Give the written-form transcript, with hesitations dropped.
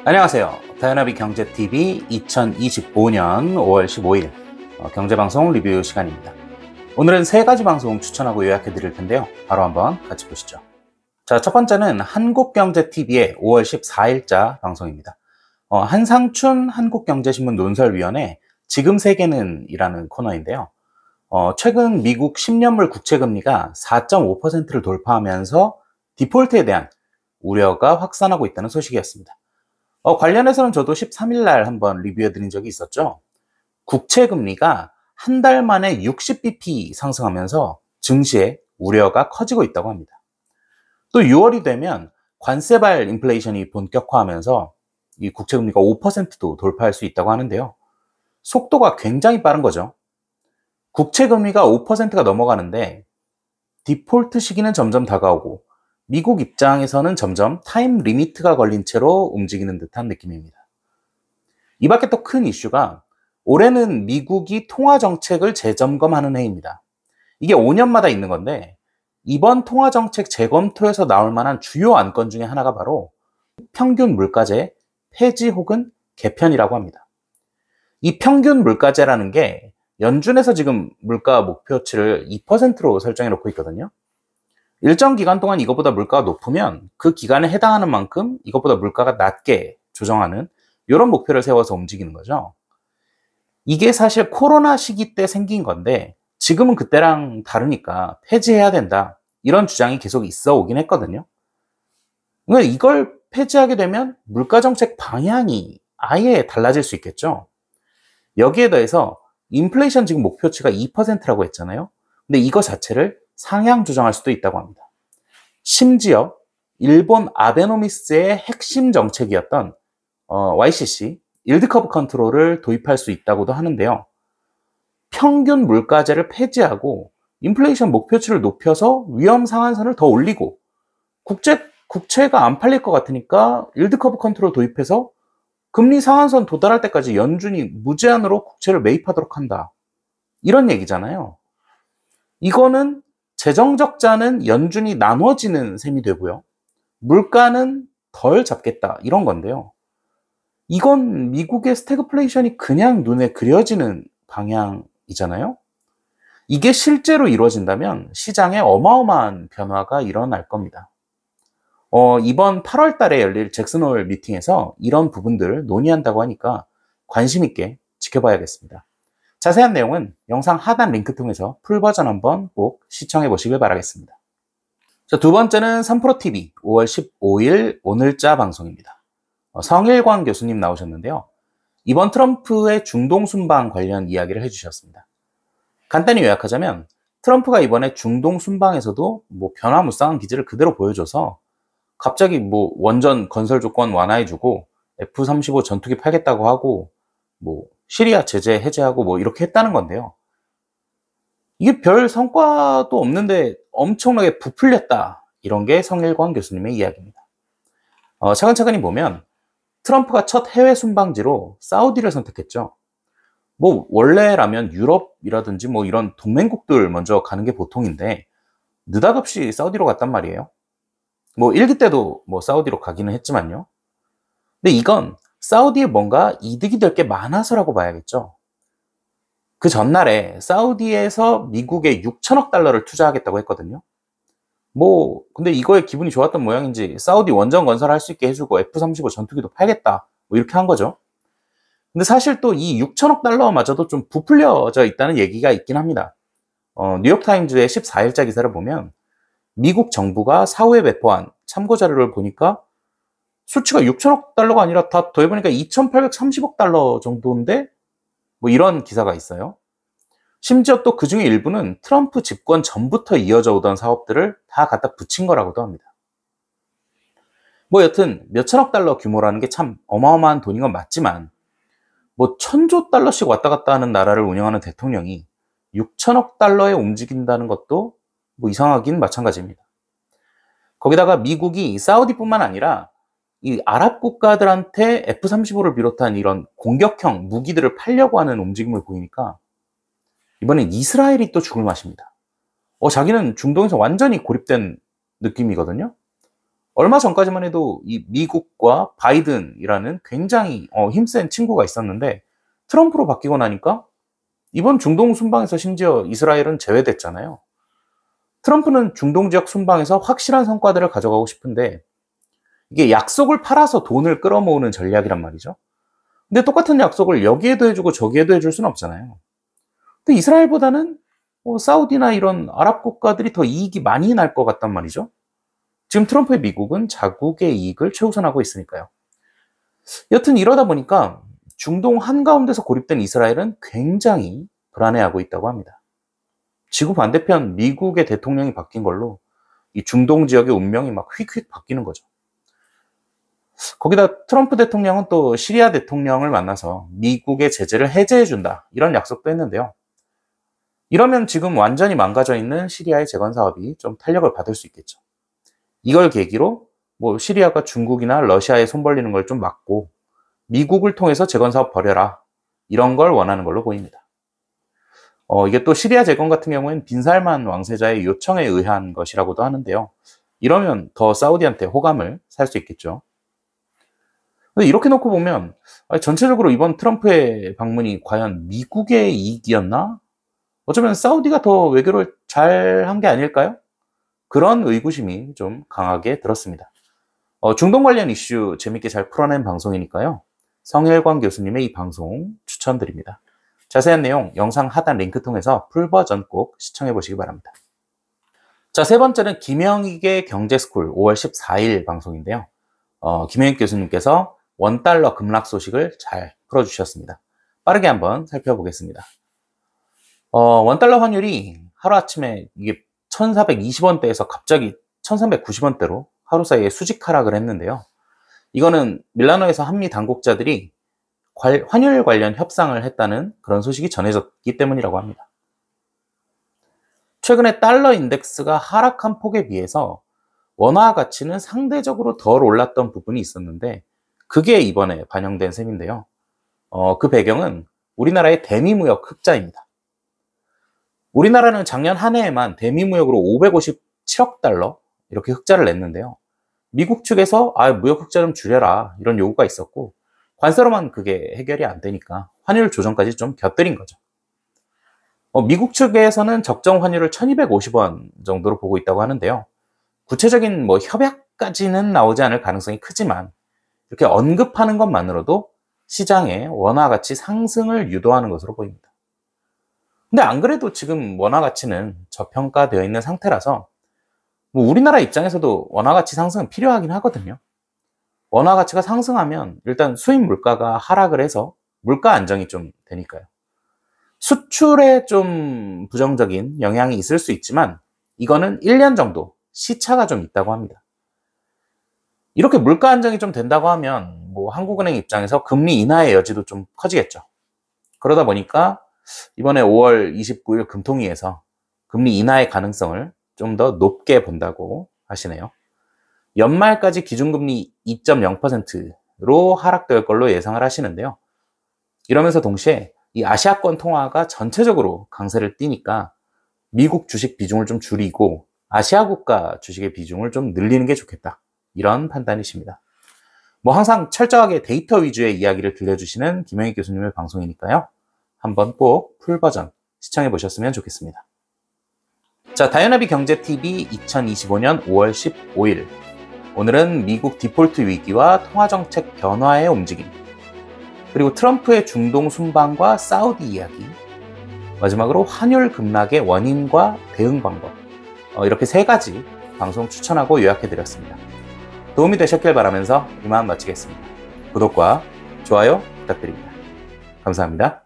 안녕하세요. 다이나비 경제TV 2025년 5월 15일 경제방송 리뷰 시간입니다. 오늘은 세 가지 방송 추천하고 요약해 드릴 텐데요. 바로 한번 같이 보시죠. 자, 첫 번째는 한국경제TV의 5월 14일자 방송입니다. 한상춘 한국경제신문 논설위원회 지금 세계는 이라는 코너인데요. 최근 미국 10년물 국채금리가 4.5%를 돌파하면서 디폴트에 대한 우려가 확산하고 있다는 소식이었습니다. 관련해서는 저도 13일 날 한번 리뷰해 드린 적이 있었죠. 국채 금리가 한 달 만에 60bp 상승하면서 증시의 우려가 커지고 있다고 합니다. 또 6월이 되면 관세발 인플레이션이 본격화하면서 이 국채 금리가 5%도 돌파할 수 있다고 하는데요. 속도가 굉장히 빠른 거죠. 국채 금리가 5%가 넘어가는데 디폴트 시기는 점점 다가오고 미국 입장에서는 점점 타임 리미트가 걸린 채로 움직이는 듯한 느낌입니다. 이 밖에 또 큰 이슈가 올해는 미국이 통화정책을 재점검하는 해입니다. 이게 5년마다 있는 건데 이번 통화정책 재검토에서 나올 만한 주요 안건 중에 하나가 바로 평균 물가제 폐지 혹은 개편이라고 합니다. 이 평균 물가제라는 게 연준에서 지금 물가 목표치를 2%로 설정해 놓고 있거든요. 일정 기간 동안 이것보다 물가가 높으면 그 기간에 해당하는 만큼 이것보다 물가가 낮게 조정하는 이런 목표를 세워서 움직이는 거죠. 이게 사실 코로나 시기 때 생긴 건데 지금은 그때랑 다르니까 폐지해야 된다. 이런 주장이 계속 있어 오긴 했거든요. 그러니까 이걸 폐지하게 되면 물가정책 방향이 아예 달라질 수 있겠죠. 여기에 더해서 인플레이션 지금 목표치가 2%라고 했잖아요. 근데 이거 자체를 상향 조정할 수도 있다고 합니다. 심지어 일본 아베노미스의 핵심 정책이었던 YCC, 일드커브 컨트롤을 도입할 수 있다고도 하는데요. 평균 물가제를 폐지하고 인플레이션 목표치를 높여서 위험 상한선을 더 올리고 국채가 안 팔릴 것 같으니까 일드커브 컨트롤 도입해서 금리 상한선 도달할 때까지 연준이 무제한으로 국채를 매입하도록 한다. 이런 얘기잖아요. 이거는 재정적자는 연준이 나눠지는 셈이 되고요. 물가는 덜 잡겠다. 이런 건데요. 이건 미국의 스태그플레이션이 그냥 눈에 그려지는 방향이잖아요. 이게 실제로 이루어진다면 시장에 어마어마한 변화가 일어날 겁니다. 이번 8월 달에 열릴 잭슨홀 미팅에서 이런 부분들을 논의한다고 하니까 관심 있게 지켜봐야겠습니다. 자세한 내용은 영상 하단 링크 통해서 풀버전 한번 꼭 시청해 보시길 바라겠습니다. 자, 두 번째는 3프로TV 5월 15일 오늘자 방송입니다. 성일광 교수님 나오셨는데요. 이번 트럼프의 중동 순방 관련 이야기를 해주셨습니다. 간단히 요약하자면 트럼프가 이번에 중동 순방에서도 변화무쌍한 기질을 그대로 보여줘서 갑자기 원전 건설 조건 완화해주고 F-35 전투기 팔겠다고 하고 시리아 제재 해제하고 이렇게 했다는 건데요. 이게 별 성과도 없는데 엄청나게 부풀렸다. 이런 게 성일광 교수님의 이야기입니다. 차근차근히 보면 트럼프가 첫 해외 순방지로 사우디를 선택했죠. 원래라면 유럽이라든지 이런 동맹국들 먼저 가는 게 보통인데 느닷없이 사우디로 갔단 말이에요. 1기 때도 사우디로 가기는 했지만요. 근데 이건 사우디에 뭔가 이득이 될 게 많아서라고 봐야겠죠. 그 전날에 사우디에서 미국에 6천억 달러를 투자하겠다고 했거든요. 근데 이거에 기분이 좋았던 모양인지 사우디 원전 건설할 수 있게 해주고 F-35 전투기도 팔겠다. 이렇게 한 거죠. 근데 사실 또 이 6천억 달러마저도 좀 부풀려져 있다는 얘기가 있긴 합니다. 뉴욕타임즈의 14일자 기사를 보면 미국 정부가 사후에 배포한 참고 자료를 보니까 수치가 6천억 달러가 아니라 다 더해보니까 2,830억 달러 정도인데 이런 기사가 있어요. 심지어 또 그 중에 일부는 트럼프 집권 전부터 이어져 오던 사업들을 다 갖다 붙인 거라고도 합니다. 여튼 몇천억 달러 규모라는 게 참 어마어마한 돈인 건 맞지만 1,000조 달러씩 왔다 갔다 하는 나라를 운영하는 대통령이 6천억 달러에 움직인다는 것도 이상하긴 마찬가지입니다. 거기다가 미국이 사우디뿐만 아니라 이 아랍 국가들한테 F-35를 비롯한 이런 공격형 무기들을 팔려고 하는 움직임을 보이니까 이번엔 이스라엘이 또 죽을 맛입니다. 자기는 중동에서 완전히 고립된 느낌이거든요. 얼마 전까지만 해도 이 미국과 바이든이라는 굉장히 힘센 친구가 있었는데 트럼프로 바뀌고 나니까 이번 중동 순방에서 심지어 이스라엘은 제외됐잖아요. 트럼프는 중동 지역 순방에서 확실한 성과들을 가져가고 싶은데 이게 약속을 팔아서 돈을 끌어모으는 전략이란 말이죠. 근데 똑같은 약속을 여기에도 해주고 저기에도 해줄 수는 없잖아요. 근데 이스라엘보다는 사우디나 이런 아랍 국가들이 더 이익이 많이 날 것 같단 말이죠. 지금 트럼프의 미국은 자국의 이익을 최우선하고 있으니까요. 여튼 이러다 보니까 중동 한가운데서 고립된 이스라엘은 굉장히 불안해하고 있다고 합니다. 지구 반대편 미국의 대통령이 바뀐 걸로 이 중동 지역의 운명이 막 휙휙 바뀌는 거죠. 거기다 트럼프 대통령은 또 시리아 대통령을 만나서 미국의 제재를 해제해준다 이런 약속도 했는데요. 이러면 지금 완전히 망가져 있는 시리아의 재건 사업이 좀 탄력을 받을 수 있겠죠. 이걸 계기로 시리아가 중국이나 러시아에 손 벌리는 걸 좀 막고 미국을 통해서 재건 사업 벌여라 이런 걸 원하는 걸로 보입니다. 이게 또 시리아 재건 같은 경우에는 빈살만 왕세자의 요청에 의한 것이라고도 하는데요. 이러면 더 사우디한테 호감을 살 수 있겠죠. 이렇게 놓고 보면 전체적으로 이번 트럼프의 방문이 과연 미국의 이익이었나? 어쩌면 사우디가 더 외교를 잘 한 게 아닐까요? 그런 의구심이 좀 강하게 들었습니다. 중동 관련 이슈 재밌게 잘 풀어낸 방송이니까요. 성일광 교수님의 이 방송 추천드립니다. 자세한 내용 영상 하단 링크 통해서 풀버전 꼭 시청해 보시기 바랍니다. 자, 세 번째는 김영익의 경제스쿨 5월 14일 방송인데요. 김영익 교수님께서 원달러 급락 소식을 잘 풀어주셨습니다. 빠르게 한번 살펴보겠습니다. 원달러 환율이 하루아침에 이게 1420원대에서 갑자기 1390원대로 하루 사이에 수직 하락을 했는데요. 이거는 밀라노에서 한미 당국자들이 환율 관련 협상을 했다는 그런 소식이 전해졌기 때문이라고 합니다. 최근에 달러 인덱스가 하락한 폭에 비해서 원화 가치는 상대적으로 덜 올랐던 부분이 있었는데 그게 이번에 반영된 셈인데요. 그 배경은 우리나라의 대미무역 흑자입니다. 우리나라는 작년 한 해에만 대미무역으로 557억 달러 이렇게 흑자를 냈는데요. 미국 측에서 무역 흑자 좀 줄여라 이런 요구가 있었고 관세로만 그게 해결이 안 되니까 환율 조정까지 좀 곁들인 거죠. 미국 측에서는 적정 환율을 1250원 정도로 보고 있다고 하는데요. 구체적인 협약까지는 나오지 않을 가능성이 크지만 이렇게 언급하는 것만으로도 시장의 원화 가치 상승을 유도하는 것으로 보입니다. 근데 안 그래도 지금 원화 가치는 저평가되어 있는 상태라서 우리나라 입장에서도 원화 가치 상승은 필요하긴 하거든요. 원화 가치가 상승하면 일단 수입 물가가 하락을 해서 물가 안정이 좀 되니까요. 수출에 좀 부정적인 영향이 있을 수 있지만 이거는 1년 정도 시차가 좀 있다고 합니다. 이렇게 물가 안정이 좀 된다고 하면 한국은행 입장에서 금리 인하의 여지도 좀 커지겠죠. 그러다 보니까 이번에 5월 29일 금통위에서 금리 인하의 가능성을 좀 더 높게 본다고 하시네요. 연말까지 기준금리 2.0%로 하락될 걸로 예상을 하시는데요. 이러면서 동시에 이 아시아권 통화가 전체적으로 강세를 띠니까 미국 주식 비중을 좀 줄이고 아시아 국가 주식의 비중을 좀 늘리는 게 좋겠다. 이런 판단이십니다. 항상 철저하게 데이터 위주의 이야기를 들려주시는 김영익 교수님의 방송이니까요. 한번 꼭 풀버전 시청해 보셨으면 좋겠습니다. 자, 다이나비 경제TV 2025년 5월 15일. 오늘은 미국 디폴트 위기와 통화정책 변화의 움직임, 그리고 트럼프의 중동 순방과 사우디 이야기, 마지막으로 환율 급락의 원인과 대응 방법, 이렇게 세 가지 방송 추천하고 요약해드렸습니다. 도움이 되셨길 바라면서 이만 마치겠습니다. 구독과 좋아요 부탁드립니다. 감사합니다.